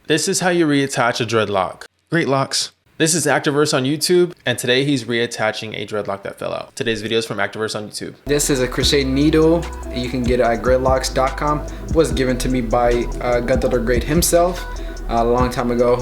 This is how you reattach a dreadlock. Greatlocs. This is Activerse on YouTube, and today he's reattaching a dreadlock that fell out. Today's video is from Activerse on YouTube. This is a crochet needle. You can get it at Greatlocs.com. Was given to me by Gunther Great himself a long time ago.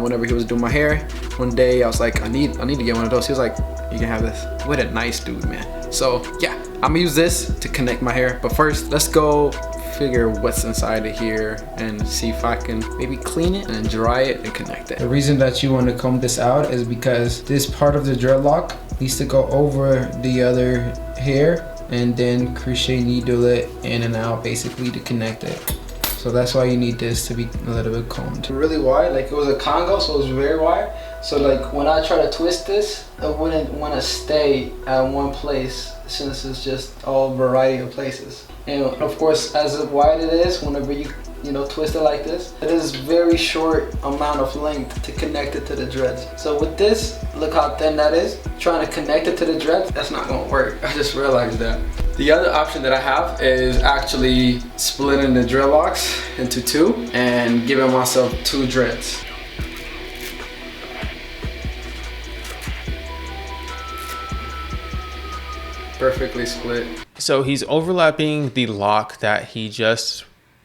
Whenever he was doing my hair, one day I was like, I need to get one of those. He was like, you can have this. What a nice dude, man. So yeah, I'm gonna use this to connect my hair. But first, let's go figure what's inside of here and see if I can maybe clean it and dry it and connect it. The reason that you want to comb this out is because this part of the dreadlock needs to go over the other hair and then crochet needle it in and out basically to connect it. So that's why you need this to be a little bit combed. Really wide, like it was a Congo, so it was very wide. So like when I try to twist this, I wouldn't want to stay at one place since it's just all variety of places. And of course, as wide it is, whenever you twist it like this, it is very short amount of length to connect it to the dreads. So with this, look how thin that is. Trying to connect it to the dreads, that's not gonna work. I just realized that. The other option that I have is actually splitting the dreadlocks into two and giving myself two dreads. Perfectly split. So he's overlapping the lock that he just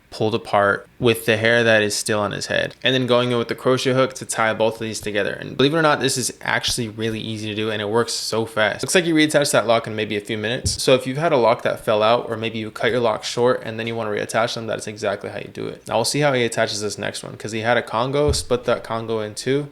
pulled apart with the hair that is still on his head, and then going in with the crochet hook to tie both of these together. And believe it or not, this is actually really easy to do and it works so fast. Looks like you reattach that lock in maybe a few minutes. So if you've had a lock that fell out, or maybe you cut your lock short and then you want to reattach them, that's exactly how you do it. Now we'll see how he attaches this next one, because he had a Congo, split that Congo in two,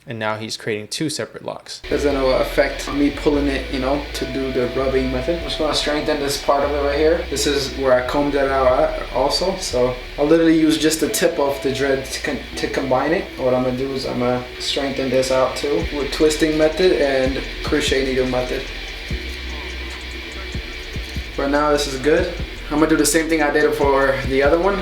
and now he's creating two separate locks. Doesn't affect me pulling it, to do the rubbing method. I'm just gonna strengthen this part of it right here. This is where I combed it out at also. So I'll literally use just the tip of the dread to combine it. What I'm gonna do is I'm gonna strengthen this out too with twisting method and crochet needle method. For now, this is good. I'm gonna do the same thing I did for the other one.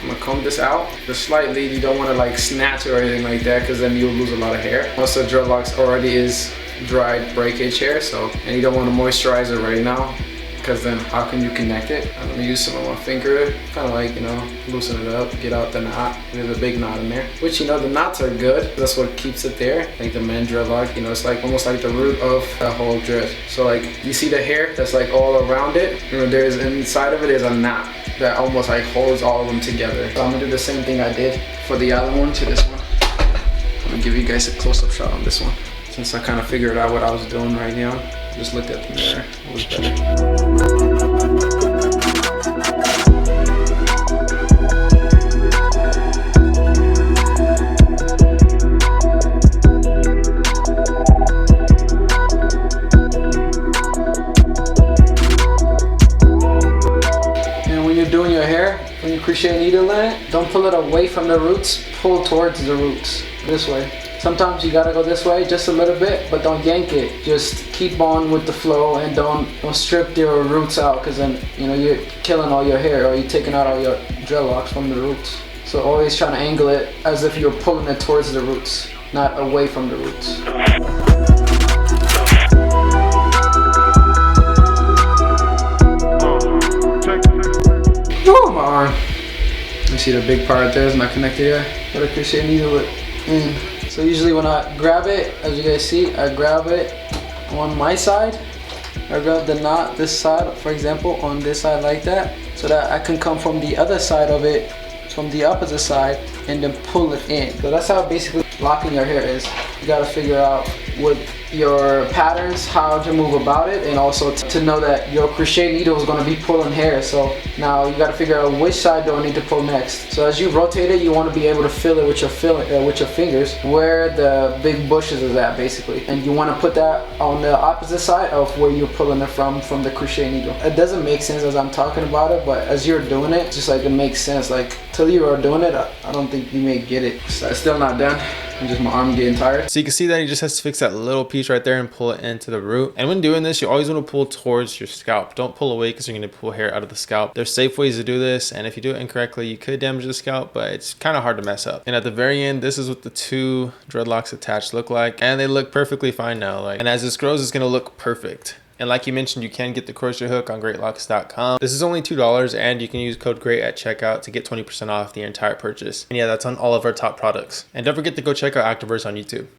I'm gonna comb this out just slightly. You don't want to like snatch or anything like that, because then you'll lose a lot of hair. Most of the dreadlocks already is dried breakage hair, and you don't want to moisturize it right now, because then how can you connect it? I'm gonna use some of my finger, kind of like loosen it up, get out the knot. There's a big knot in there, which the knots are good. That's what keeps it there. Like the man dreadlock, it's like almost like the root of the whole dread. So like you see the hair that's like all around it. There's inside of it is a knot that almost like holds all of them together. So I'm gonna do the same thing I did for the other one to this one. I'm gonna give you guys a close-up shot on this one, since I kind of figured out what I was doing right now. Just looked at the mirror, it was better. When you crochet needle in it, don't pull it away from the roots, pull towards the roots, this way. Sometimes you gotta go this way just a little bit, but don't yank it. Just keep on with the flow and don't strip your roots out, because then you're killing all your hair, or you're taking out all your dreadlocks from the roots. So always trying to angle it as if you're pulling it towards the roots, not away from the roots. Oh, my arm. You see the big part there is not connected yet. Gotta crochet needle it in. So usually when I grab it, as you guys see, I grab it on my side. I grab the knot this side, for example, on this side like that, so that I can come from the other side of it, from the opposite side, and then pull it in. So that's how basically locking your hair is. You gotta figure out with your patterns how to move about it, and also to know that your crochet needle is going to be pulling hair. So now you got to figure out which side do I need to pull next. So as you rotate it, you want to be able to feel it with your fingers where the big bushes is at basically, and you want to put that on the opposite side of where you're pulling it from the crochet needle. It doesn't make sense as I'm talking about it, but as you're doing it, just like it makes sense. Like till you are doing it, I don't think you may get it. So it's still not done. I'm just my arm getting tired. So you can see that he just has to fix that little piece right there and pull it into the root. And when doing this, you always want to pull towards your scalp. Don't pull away, because you're going to pull hair out of the scalp. There's safe ways to do this, and if you do it incorrectly, you could damage the scalp, but it's kind of hard to mess up. And at the very end, this is what the two dreadlocks attached look like, and they look perfectly fine now. And as this grows, it's going to look perfect. And like you mentioned, you can get the crochet hook on Greatlocs.com. This is only $2 and you can use code GREAT at checkout to get 20% off the entire purchase. And yeah, that's on all of our top products. And don't forget to go check out Activerse on YouTube.